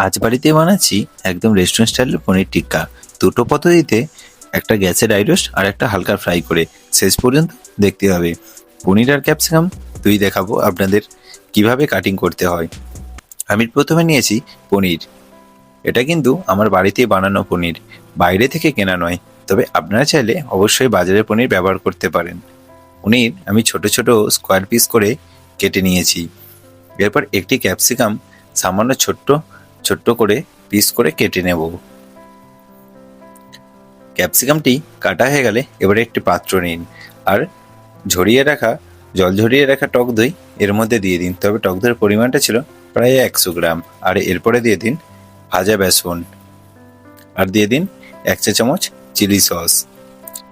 আজ বাড়িতে বানাচ্ছি একদম রেস্টুরেন্ট স্টাইলের পনির টিক্কা। দুটো পদ্ধতিতে, একটা গ্যাসে ড্রাই রোস্ট আর একটা হালকা ফ্রাই করে। শেষ পর্যন্ত দেখতে হবে। পনির আর ক্যাপসিকাম দুই দেখাবো আপনাদের কিভাবে কাটিং করতে হয়। আমি প্রথমে নিয়েছি পনির। এটা কিন্তু আমার বাড়িতেই বানানো পনির, বাইরে থেকে কেনা নয়। তবে আপনারা চাইলে অবশ্যই বাজারের পনির ব্যবহার করতে পারেন। পনির আমি ছোট ছোট স্কোয়ার পিস করে কেটে নিয়েছি। এরপর একটি ক্যাপসিকাম সামান্য ছোট্ট ছোট্ট করে পিস করে কেটে নেব। ক্যাপসিকামটি কাটা হয়ে গেলে এবারে একটি পাত্র নিন আর জল ঝরিয়ে রাখা টক দই এর মধ্যে দিয়ে দিন। তবে টক দইয়ের পরিমাণটা ছিল প্রায় 100 গ্রাম। আর এরপরে দিয়ে দিন ভাজা বেসন, আর দিয়ে দিন 1 চা চামচ চিলি সস,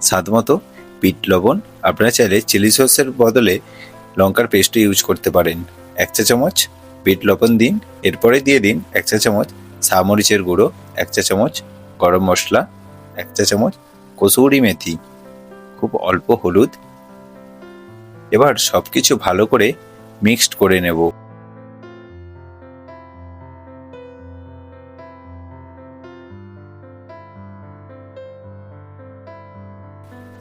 স্বাদ মতো বিট লবণ। আপনারা চাইলে চিলি সসের বদলে লঙ্কার পেস্টও ইউজ করতে পারেন। 1 চা চামচ বিট লবণ দিন। এরপরে দিয়ে দিন 1 চা চামচ মরিচের গুঁড়ো, 1 চা চামচ গরম মশলা, 1 চা চামচ কসুরি মেথি, খুব অল্প হলুদ। এবার সবকিছু ভালো করে মিক্সড করে নেব।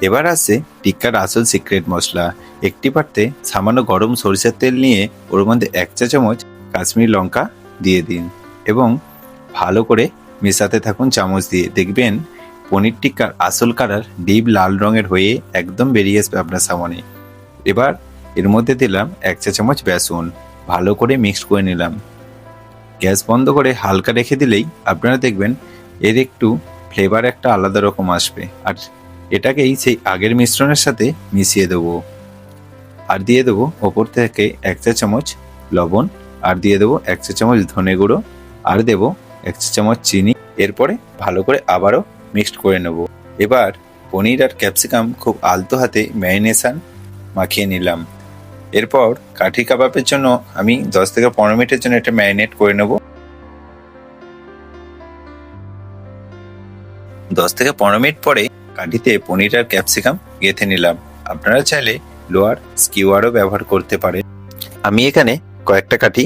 এবার আসছে টিক্কার আসল সিক্রেট মশলা। একটি পাত্রে সামান্য গরম সরিষার তেল নিয়ে ওর মধ্যে 1 চা চামচ কাশ্মীরি লঙ্কা দিয়ে দিন এবং ভালো করে মেশাতে থাকুন চামচ দিয়ে। দেখবেন পনির টিক্কার আসল কালার ডিপ লাল রঙের হয়ে একদম বেরিয়ে আসবে আপনার সামনে। এবার এর মধ্যে দিলাম 1 চা চামচ বেসন, ভালো করে মিক্সড করে নিলাম। গ্যাস বন্ধ করে হালকা রেখে দিলেই আপনারা দেখবেন এর একটু ফ্লেভার একটা আলাদা রকম আসবে। আর এটাকেই সেই আগের মিশ্রণের সাথে মিশিয়ে দেবো। আর দিয়ে দেবো ওপর থেকে 1 চা চামচ লবণ, আর দিয়ে দেবো 1 চা চামচ ধনে গুঁড়ো, আর দেবো 1 চা চামচ চিনি। এরপরে ভালো করে আবারও মিক্সড করে নেব। এবার পনির আর ক্যাপসিকাম খুব আলতো হাতে ম্যারিনেশন মাখিয়ে নিলাম। এরপর কাঠি কাবাবের জন্য আমি 10 থেকে 15 মিনিটের জন্য এটা ম্যারিনেট করে নেব। 10 থেকে 15 মিনিট পরে কাঠিতে পনির আর ক্যাপসিকাম গেঁথে নিলাম। আপনারা চাইলে লোয়ার স্কিওয়ারও ব্যবহার করতে পারেন। আমি এখানে কয়েকটা কাঠি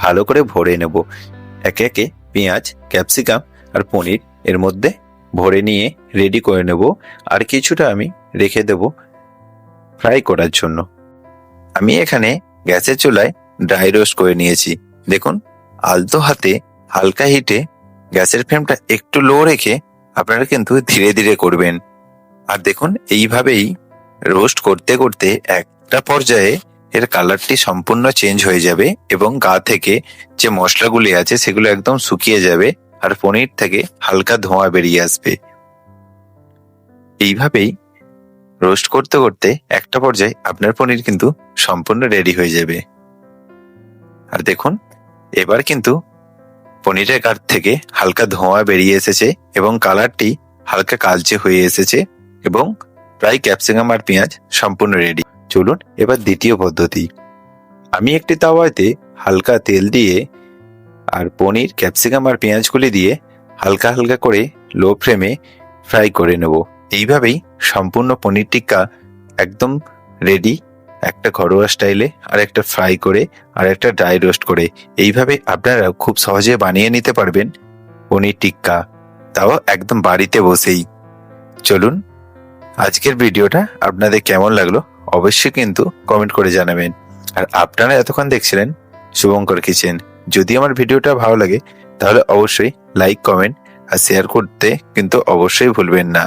ভালো করে ভরে নেব। একে একে পেঁয়াজ, ক্যাপসিকাম আর পনির এর মধ্যে ভরে নিয়ে রেডি করে নেব। আর কিছুটা আমি রেখে দেব ফ্রাই করার জন্য। আমি এখানে গ্যাসের চুলায় ড্রাই রোস্ট করে নিয়েছি। দেখুন, আলতো হাতে হালকা হিটে গ্যাসের ফ্লেমটা একটু লো রেখে আপনারা কিন্তু ধীরে ধীরে করবেন। আর দেখুন, এইভাবেই রোস্ট করতে করতে একটা পর্যায়ে এর কালারটি সম্পূর্ণ চেঞ্জ হয়ে যাবে এবং গা থেকে যে মশলাগুলি আছে সেগুলো একদম শুকিয়ে যাবে আর পনির থেকে হালকা ধোঁয়া বেরিয়ে আসবে। এইভাবেই রোস্ট করতে করতে একটা পর্যায়ে আপনার পনির কিন্তু সম্পূর্ণ রেডি হয়ে যাবে। আর দেখুন, এবার কিন্তু পনিরের গা থেকে হালকা ধোঁয়া বেরিয়ে এসেছে এবং কালারটি হালকা কালচে হয়ে এসেছে এবং প্রায় ক্যাপসিকাম আর পেঁয়াজ সম্পূর্ণ রেডি। চলুন এবার দ্বিতীয় পদ্ধতি। আমি একটি তাওয়াতে হালকা তেল দিয়ে আর পনির, ক্যাপসিকাম আর পেঁয়াজগুলি দিয়ে হালকা হালকা করে লো ফ্লেমে ফ্রাই করে নেব। এইভাবেই সম্পূর্ণ পনির টিক্কা একদম রেডি, একটা ঘরোয়া স্টাইলে, আর একটা ফ্রাই করে আর একটা ড্রাই রোস্ট করে। এইভাবে আপনারা খুব সহজে বানিয়ে নিতে পারবেন পনির টিক্কা, তাও একদম বাড়িতে বসেই। চলুন, আজকের ভিডিওটা আপনাদের কেমন লাগলো অবশ্যই কিন্তু কমেন্ট করে জানাবেন। আর আপনারা এতক্ষণ দেখছিলেন শুভঙ্কর কিচেন। যদি আমার ভিডিওটা ভালো লাগে তাহলে অবশ্যই লাইক, কমেন্ট আর শেয়ার করতে কিন্তু অবশ্যই ভুলবেন না।